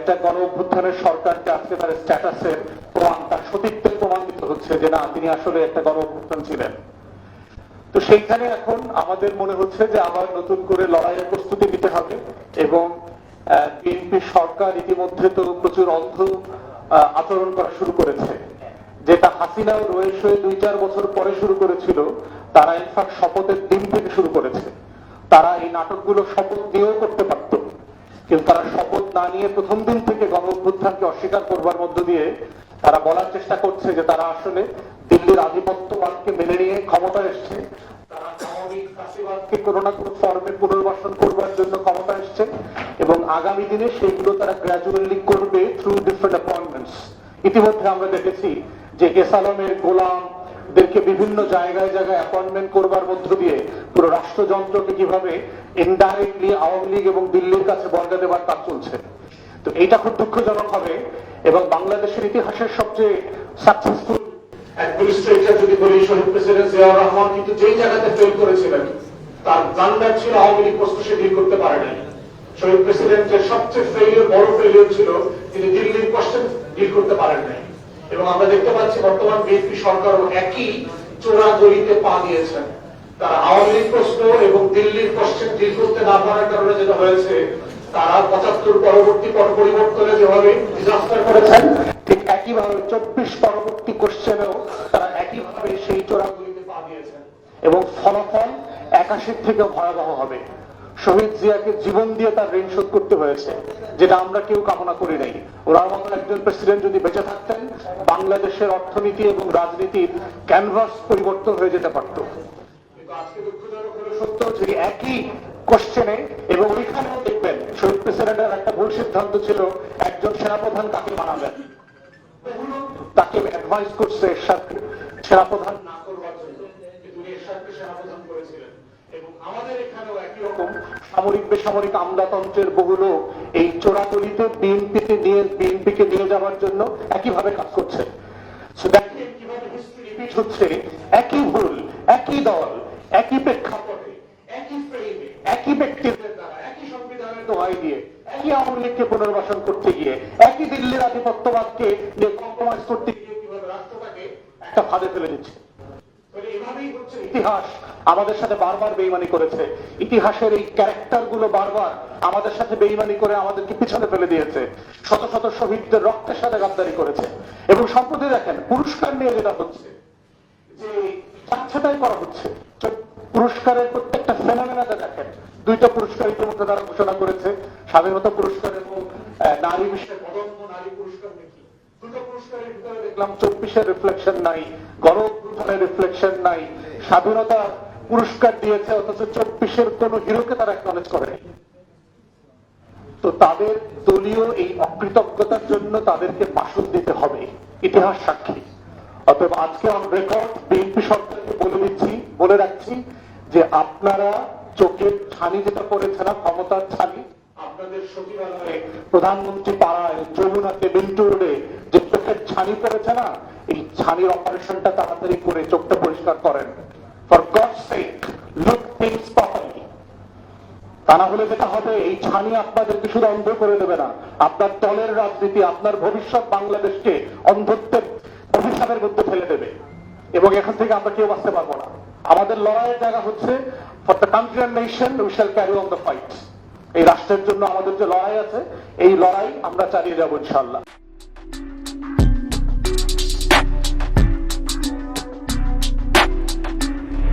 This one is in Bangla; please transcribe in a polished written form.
একটা গণ অভ্যুত্থানের সরকারকে আজকে তার স্ট্যাটাসের প্রমাণ, তার সতীত্বের প্রমাণিত হচ্ছে যে না, তিনি আসলে একটা গণ অভ্যুত্থান ছিলেন। তো সেইখানে এখন আমাদের মনে হচ্ছে যে আবার নতুন করে লড়াইয়ের প্রস্তুতি নিতে হবে এবং বিএনপি সরকার ইতিমধ্যে তো প্রচুর অন্ধ আচরণ করা শুরু করেছে, যেটা হাসিনাও রয়েস হয়ে 2-4 বছর পরে শুরু করেছিল। তারা ইনফ্যাক্ট শপথের দিন থেকে শুরু করেছে। তারা এই নাটকগুলো শপথ নিয়েও করতে পারত, কিন্তু তারা শপথ না নিয়ে প্রথম দিন থেকে গণ অভ্যুত্থানকে অস্বীকার করবার মধ্য দিয়ে তারা বলার চেষ্টা করছে যে তারা আসলে দিল্লির আধিপত্যবাদকে মেনে নিয়ে ক্ষমতা এসছে, তারা সামরিক ফ্যাসিবাদকে কোনো না কোনো ফর্মে পুনর্বাসন করবার জন্য ক্ষমতা এসছে এবং আগামী দিনে সেইগুলো তারা গ্র্যাজুয়ালি করবে থ্রু ডিফারেন্ট অ্যাপয়েন্টমেন্টস। ইতিমধ্যে আমরা দেখেছি যে এস আলমের গোলামদেরকে বিভিন্ন জায়গায় জায়গায় অ্যাপয়েন্টমেন্ট করবার মধ্য দিয়ে পুরো রাষ্ট্রযন্ত্রকে কিভাবে ইনডাইরেক্টলি আওয়ামী লীগ এবং দিল্লির কাছে বর্গা দেবার কাজ চলছে। তো এইটা খুব দুঃখজনক হবে এবং বাংলাদেশের ইতিহাসের সবচেয়ে সাকসেসফুল অ্যাডমিনিস্ট্রেটর যদি বলি শহীদ প্রেসিডেন্ট জিয়াউর রহমান, কিন্তু যেই জায়গাতে ফেল করেছিলেন তার ব্লান্ডার ছিল আওয়ামী লীগ প্রশ্ন সে ডিল করতে পারে নাই। শহীদ প্রেসিডেন্টের সবচেয়ে বড় ফেলিওর ছিল তিনি দিল্লির কোশ্চেন ডিল করতে পারেন নাই। এবং আমরা দেখতে পাচ্ছি বর্তমান বিএনপি সরকারও একই চোরাগলিতে পা দিয়েছেন। তারা আওয়ামী লীগ প্রশ্ন এবং দিল্লির কোশ্চেন ডিল করতে না পারার কারণে যেটা হয়েছে, তারা 75 পরবর্তী পরিবর্তনে যেভাবে ডিজাস্টার করেছেন, ঠিক একইভাবে 24 পরবর্তী কোশ্চেনেও তারা একইভাবে সেই চোরাগলিতে পা দিয়েছেন এবং ফলাফল 81 থেকে ভয়াবহ হবে। শহীদ জিয়াকে জীবন দিয়ে তার ঋণ শোধ করতে হয়েছে, যেটা আমরা কেউ কামনা করি নাই। ওনার মতো একজন প্রেসিডেন্ট যদি বেঁচে থাকতেন, বাংলাদেশের অর্থনীতি এবং রাজনীতির ক্যানভাস পরিবর্তন হয়ে যেতে পারত। কিন্তু আজকে দুঃখজনক হলো সত্য যে একই কোশ্চেনে এবং ওইখানেও দেখবেন শহীদ প্রেসিডেন্টের একটা ভুল সিদ্ধান্ত ছিল একজন সেনাপ্রধান কাকে বানাবেন। তাকে অ্যাডভাইস করছে এরশাদকে সেনাপ্রধান না করবার জন্য, কিন্তু উনি এরশাদকে সেনাপ্রধান করেছিলেন। এবং আমাদের এখানেও একই রকম সামরিক বেসামরিক আমলাতন্ত্রের বহু লোক এই চোরাগলিতে বিএনপিকে নিয়ে যাওয়ার জন্য একইভাবে কাজ করছে। দেখেন কিভাবে হিস্ট্রি রিপিট হচ্ছে, একই ভুল, একই দল, একই প্রেক্ষাপটে, একই ফ্রেমে, একই ব্যক্তিত্বের দ্বারা, একই সংবিধানের দোহাই দিয়ে, একই আওয়ামী লীগকে পুনর্বাসন করতে গিয়ে, একই দিল্লির আধিপত্যবাদকে নিয়ে কম্প্রোমাইজ করতে গিয়ে কিভাবে রাষ্ট্রটাকে একটা ফাঁদে ফেলে দিচ্ছে। এভাবেই হচ্ছে ইতিহাস আমাদের সাথে বারবার বেইমানি করেছে। ইতিহাসের এই ক্যারেক্টার গুলো বারবার আমাদের সাথে বেইমানি করে আমাদেরকে পিছনে ফেলে দিয়েছে। শত শত শহীদদের রক্তের সাথে গাদ্দারি করেছে। এবং সম্প্রতি দেখেন পুরস্কার নিয়ে যেটা হচ্ছে, যে চাচ্ছাটাই করা হচ্ছে। পুরস্কারের প্রত্যেকটা ফেনোমেনাতে দেখেন, 2টা পুরস্কার ইতিমধ্যে তারা ঘোষণা করেছে, স্বাধীনতা পুরস্কার এবং নারী বিষয়ে প্রদম্ব নারী পুরস্কার। নাকি 2টো পুরস্কারের ভিতরে দেখলাম 24-এর রিফ্লেকশন নাই, গণ অভ্যুত্থানের রিফ্লেকশন নাই। স্বাধীনতা পুরস্কার দিয়েছে অথচ 24-এর কোন হিরোকে তারা অ্যাকনলেজ করেনি। তো তাদের দলীয় এই অকৃতজ্ঞতার জন্য তাদেরকে মাসুল দিতে হবে, ইতিহাস সাক্ষী। অতএব আজকে অন রেকর্ড বিএনপি সরকারকে বলে রাখছি যে আপনারা চোখের ছানি যেটা করেছে না, ক্ষমতার ছানি, আপনাদের সচিবালয়ে, প্রধানমন্ত্রী পাড়ায়, যমুনাতে, মিন্টু রোডে যে চোখের ছানি পড়েছে না, এই ছানির অপারেশনটা তাড়াতাড়ি করে চোখটা পরিষ্কার করেন। For gods sec, look things properly. তা না হলে যেটা হবে, এই ছানি আপনাদেরকে শুধু অন্ধ করে দেবে না, আপনার দলের রাজনীতি, আপনার ভবিষ্যৎ বাংলাদেশকে অন্ধত্বের অভিশাপের মধ্যে ফেলে দেবে এবং এখান থেকে আমরা কেউ বাঁচতে পারবো না। আমাদের লড়াইয়ের জায়গা হচ্ছে for the country and nation we shall carry on the fight. এই রাষ্ট্রের জন্য আমাদের যে লড়াই আছে, এই লড়াই আমরা চালিয়ে যাবো ইনশাআল্লাহ।